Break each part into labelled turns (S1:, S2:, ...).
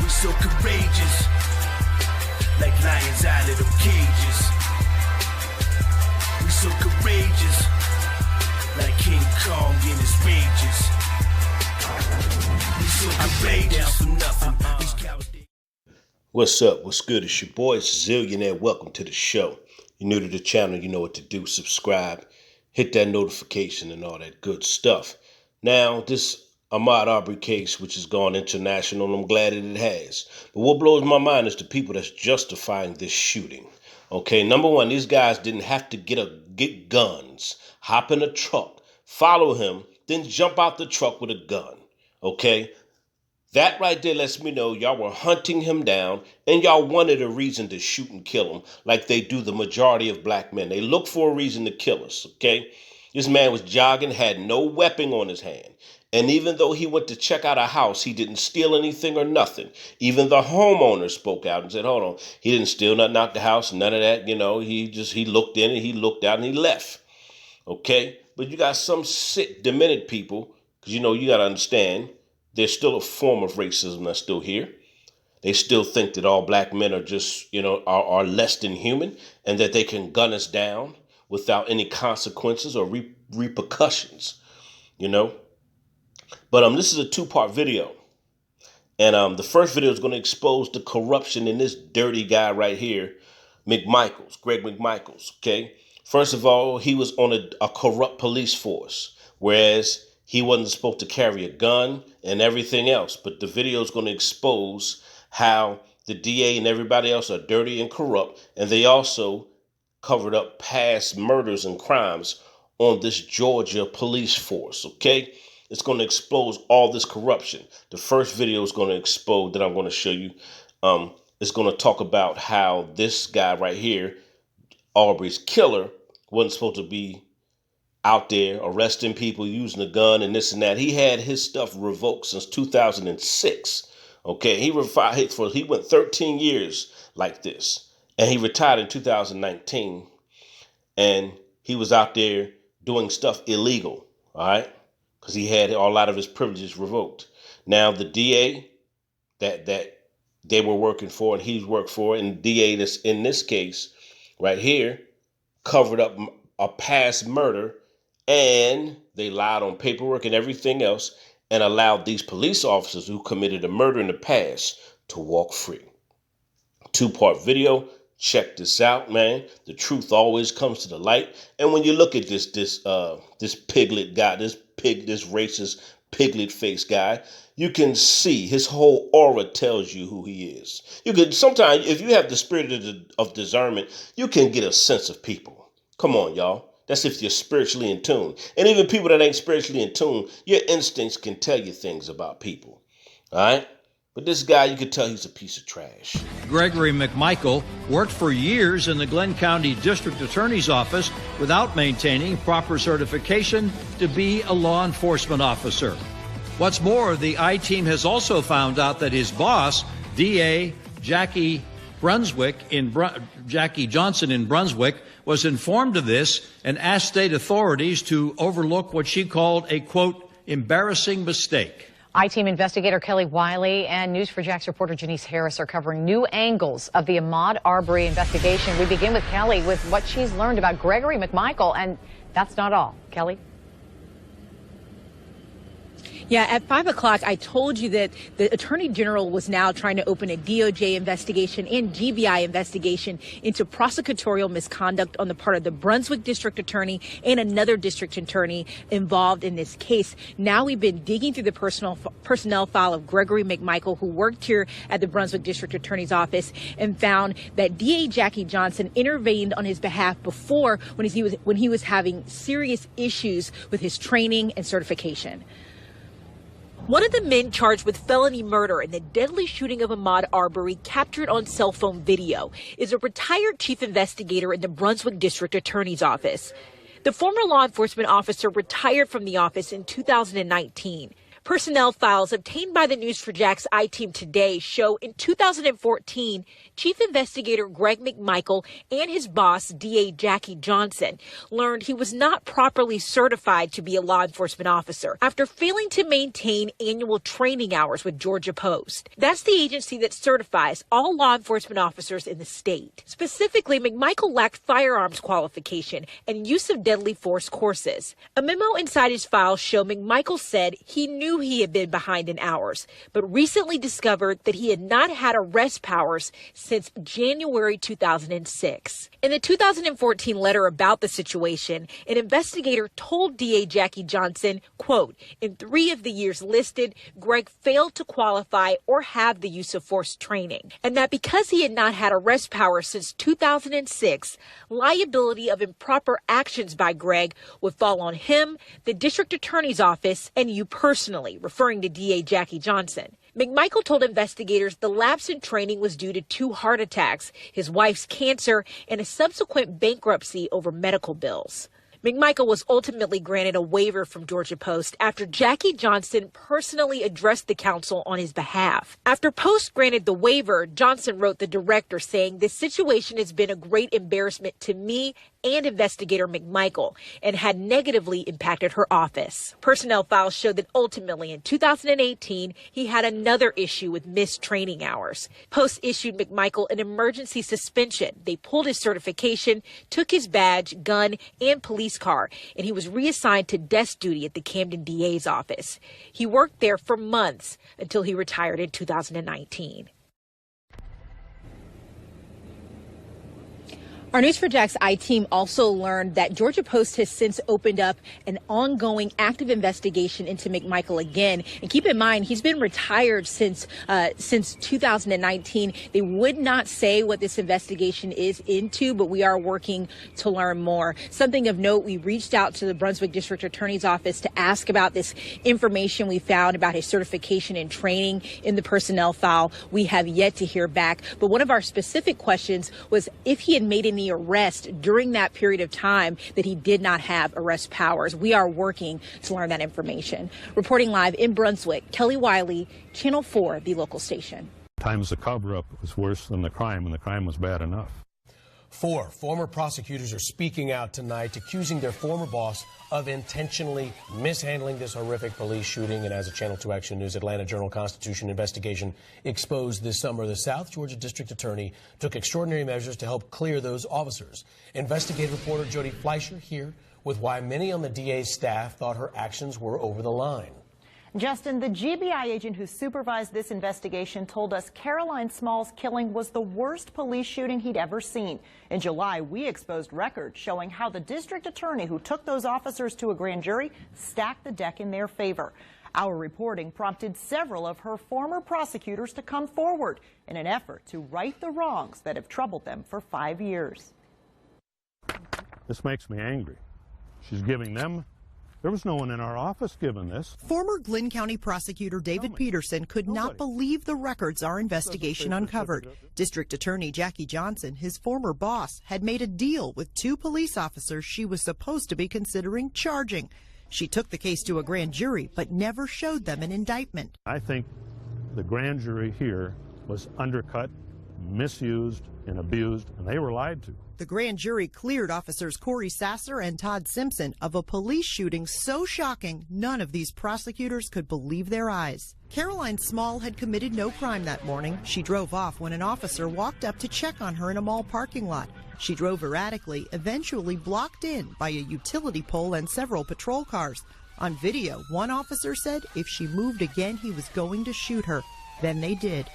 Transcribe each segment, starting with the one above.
S1: We so courageous, like lions out of them cages. We so courageous, like King Kong in his rages. We so courageous for nothing. These cowards.
S2: What's up? What's good? It's your boy Zillionaire. Welcome to the show. You're new to the channel, you know what to do. Subscribe, hit that notification and all that good stuff. Now, this AHMAUD Arbery case, which has gone international, and I'm glad that it has. But what blows my mind is the people that's justifying this shooting. Okay, number one, these guys didn't have to get guns, hop in a truck, follow him, then jump out the truck with a gun. Okay? That right there lets me know y'all were hunting him down and y'all wanted a reason to shoot and kill him like they do the majority of black men. They look for a reason to kill us, okay? This man was jogging, had no weapon on his hand. And even though he went to check out a house, he didn't steal anything or nothing. Even the homeowner spoke out and said, hold on, he didn't steal nothing out the house, none of that, he looked in and he looked out and he left, okay? But you got some sick, demented people, because you got to understand, there's still a form of racism that's still here. They still think that all black men are just, are less than human and that they can gun us down without any consequences or repercussions, But this is a two-part video. And the first video is going to expose the corruption in this dirty guy right here, Greg McMichaels, okay? First of all, he was on a corrupt police force, whereas he wasn't supposed to carry a gun and everything else. But the video is going to expose how the DA and everybody else are dirty and corrupt. And they also covered up past murders and crimes on this Georgia police force. Okay, it's going to expose all this corruption. The first video is going to expose that I'm going to show you. It's going to talk about how this guy right here, Arbery's killer, wasn't supposed to be out there arresting people, using a gun and this and that. He had his stuff revoked since 2006. Okay, he went 13 years like this, and he retired in 2019. And he was out there doing stuff illegal, all right, because he had a lot of his privileges revoked. Now the DA that they were working for and he's worked for, and the DA that's in this case right here covered up a past murder. And they lied on paperwork and everything else and allowed these police officers who committed a murder in the past to walk free. Two-part video. Check this out, man. The truth always comes to the light. And when you look at this piglet guy, this racist piglet face guy, you can see his whole aura tells you who he is. You could sometimes, if you have the spirit of discernment, you can get a sense of people. Come on, y'all. That's if you're spiritually in tune. And even people that ain't spiritually in tune, your instincts can tell you things about people. All right? But this guy, you can tell he's a piece of trash.
S3: Gregory McMichael worked for years in the Glenn County District Attorney's Office without maintaining proper certification to be a law enforcement officer. What's more, the I-team has also found out that his boss, DA Jackie Johnson in Brunswick, was informed of this and asked state authorities to overlook what she called a, quote, embarrassing mistake.
S4: I-team investigator Kelly Wiley and News4Jax reporter Janice Harris are covering new angles of the AHMAUD Arbery investigation. We begin with Kelly with what she's learned about Gregory McMichael, and that's not all. Kelly?
S5: Yeah, at 5 o'clock, I told you that the Attorney General was now trying to open a DOJ investigation and GBI investigation into prosecutorial misconduct on the part of the Brunswick District Attorney and another district attorney involved in this case. Now we've been digging through the personnel file of Gregory McMichael, who worked here at the Brunswick District Attorney's office, and found that DA Jackie Johnson intervened on his behalf before when he was having serious issues with his training and certification. One of the men charged with felony murder in the deadly shooting of AHMAUD Arbery, captured on cell phone video, is a retired chief investigator in the Brunswick District Attorney's Office. The former law enforcement officer retired from the office in 2019. Personnel files obtained by the News4JAX I-Team today show in 2014, Chief Investigator Greg McMichael and his boss, DA Jackie Johnson, learned he was not properly certified to be a law enforcement officer after failing to maintain annual training hours with Georgia Post. That's the agency that certifies all law enforcement officers in the state. Specifically, McMichael lacked firearms qualification and use of deadly force courses. A memo inside his files show McMichael said he knew he had been behind in hours, but recently discovered that he had not had arrest powers since January 2006. In the 2014 letter about the situation, an investigator told DA Jackie Johnson, quote, in 3 of the years listed, Greg failed to qualify or have the use of force training, and that because he had not had arrest powers since 2006, liability of improper actions by Greg would fall on him, the district attorney's office, and you personally, referring to DA Jackie Johnson. McMichael told investigators the lapse in training was due to 2 heart attacks, his wife's cancer, and a subsequent bankruptcy over medical bills. McMichael was ultimately granted a waiver from Georgia Post after Jackie Johnson personally addressed the council on his behalf. After Post granted the waiver, Johnson wrote the director saying, "This situation has been a great embarrassment to me and investigator McMichael and had negatively impacted her office." Personnel files show that ultimately in 2018, he had another issue with missed training hours. Post issued McMichael an emergency suspension. They pulled his certification, took his badge, gun, and police car, and he was reassigned to desk duty at the Camden DA's office. He worked there for months until he retired in 2019. Our News4JAX I-Team also learned that Georgia Post has since opened up an ongoing active investigation into McMichael again. And keep in mind, he's been retired since 2019. They would not say what this investigation is into, but we are working to learn more. Something of note, we reached out to the Brunswick District Attorney's Office to ask about this information we found about his certification and training in the personnel file. We have yet to hear back. But one of our specific questions was if he had made any arrest during that period of time that he did not have arrest powers. We are working to learn that information. Reporting live in Brunswick, Kelly Wiley, Channel 4, the local station.
S6: Times the cover-up was worse than the crime, and the crime was bad enough.
S7: 4 former prosecutors are speaking out tonight, accusing their former boss of intentionally mishandling this horrific police shooting. And as a Channel 2 Action News Atlanta Journal-Constitution investigation exposed this summer, the South Georgia District Attorney took extraordinary measures to help clear those officers. Investigative reporter Jody Fleischer here with why many on the DA's staff thought her actions were over the line.
S8: Justin, the GBI agent who supervised this investigation told us Caroline Small's killing was the worst police shooting he'd ever seen. In July, we exposed records showing how the district attorney who took those officers to a grand jury stacked the deck in their favor. Our reporting prompted several of her former prosecutors to come forward in an effort to right the wrongs that have troubled them for 5 years.
S6: This makes me angry. She's giving them. There was no one in our office given this.
S9: Former Glynn County Prosecutor David Peterson could not believe the records our investigation uncovered. District Attorney Jackie Johnson, his former boss, had made a deal with 2 police officers she was supposed to be considering charging. She took the case to a grand jury, but never showed them an indictment.
S6: I think the grand jury here was undercut, misused, and abused, and they were lied to.
S9: The grand jury cleared officers Corey Sasser and Todd Simpson of a police shooting so shocking none of these prosecutors could believe their eyes. Caroline Small had committed no crime that morning. She drove off when an officer walked up to check on her in a mall parking lot. She drove erratically, eventually blocked in by a utility pole and several patrol cars. On video, one officer said if she moved again, he was going to shoot her. Then they did.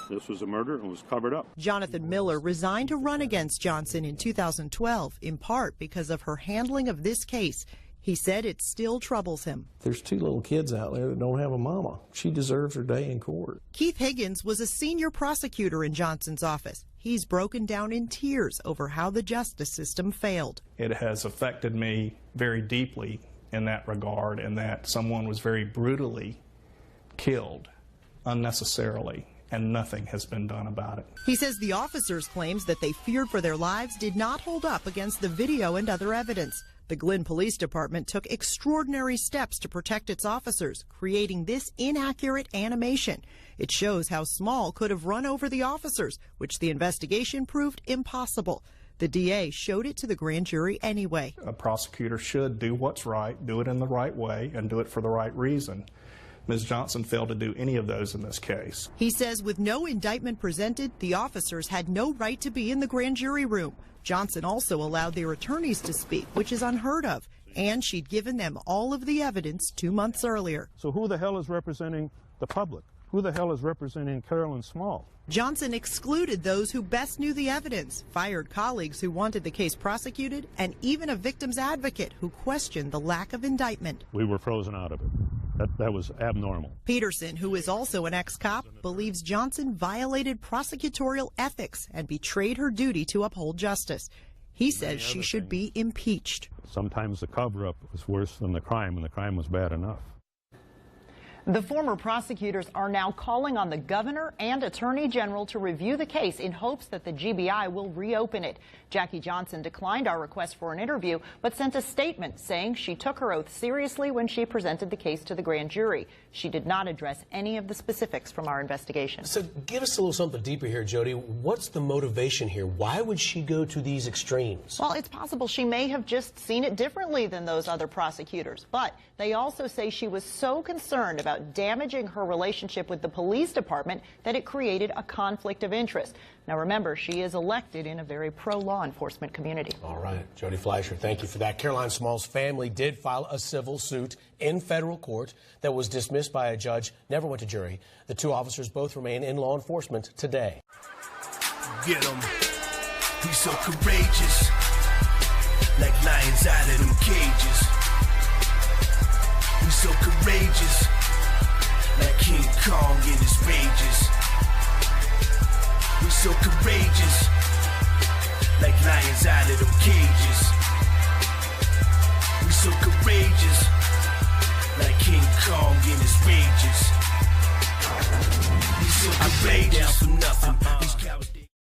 S6: This was a murder and was covered up.
S9: Jonathan Miller resigned to run against Johnson in 2012, in part because of her handling of this case. He said it still troubles him.
S10: There's 2 little kids out there that don't have a mama. She deserves her day in court.
S9: Keith Higgins was a senior prosecutor in Johnson's office. He's broken down in tears over how the justice system failed.
S11: It has affected me very deeply in that regard, in that someone was very brutally killed unnecessarily, and nothing has been done about it.
S9: He says the officers' claims that they feared for their lives did not hold up against the video and other evidence. The Glen Police Department took extraordinary steps to protect its officers, creating this inaccurate animation. It shows how Small could have run over the officers, which the investigation proved impossible. The DA showed it to the grand jury anyway.
S11: A prosecutor should do what's right, do it in the right way, and do it for the right reason. Ms. Johnson failed to do any of those in this case.
S9: He says with no indictment presented, the officers had no right to be in the grand jury room. Johnson also allowed their attorneys to speak, which is unheard of, and she'd given them all of the evidence 2 months earlier.
S6: So who the hell is representing the public? Who the hell is representing Carolyn Small?
S9: Johnson excluded those who best knew the evidence, fired colleagues who wanted the case prosecuted, and even a victim's advocate who questioned the lack of indictment.
S6: We were frozen out of it. That was abnormal.
S9: Peterson, who is also an ex-cop, believes Johnson violated prosecutorial ethics and betrayed her duty to uphold justice. He says she should be impeached.
S6: Sometimes the cover-up was worse than the crime, and the crime was bad enough.
S8: The former prosecutors are now calling on the governor and attorney general to review the case in hopes that the GBI will reopen it. Jackie Johnson declined our request for an interview, but sent a statement saying she took her oath seriously when she presented the case to the grand jury. She did not address any of the specifics from our investigation.
S7: So give us a little something deeper here, Jody. What's the motivation here? Why would she go to these extremes?
S8: Well, it's possible she may have just seen it differently than those other prosecutors, but they also say she was so concerned about damaging her relationship with the police department that it created a conflict of interest. Now remember, she is elected in a very pro-law enforcement community.
S7: All right, Jody Fleischer, thank you for that. Caroline Small's family did file a civil suit in federal court that was dismissed by a judge, never went to jury. The two officers both remain in law enforcement today.
S1: Get 'em. He's so courageous, like lions out of them cages. He's so courageous, like King Kong in his rages. We're so courageous, like lions out of them cages. We're so courageous, like King Kong in his rages. We're so courageous. I lay down for nothing.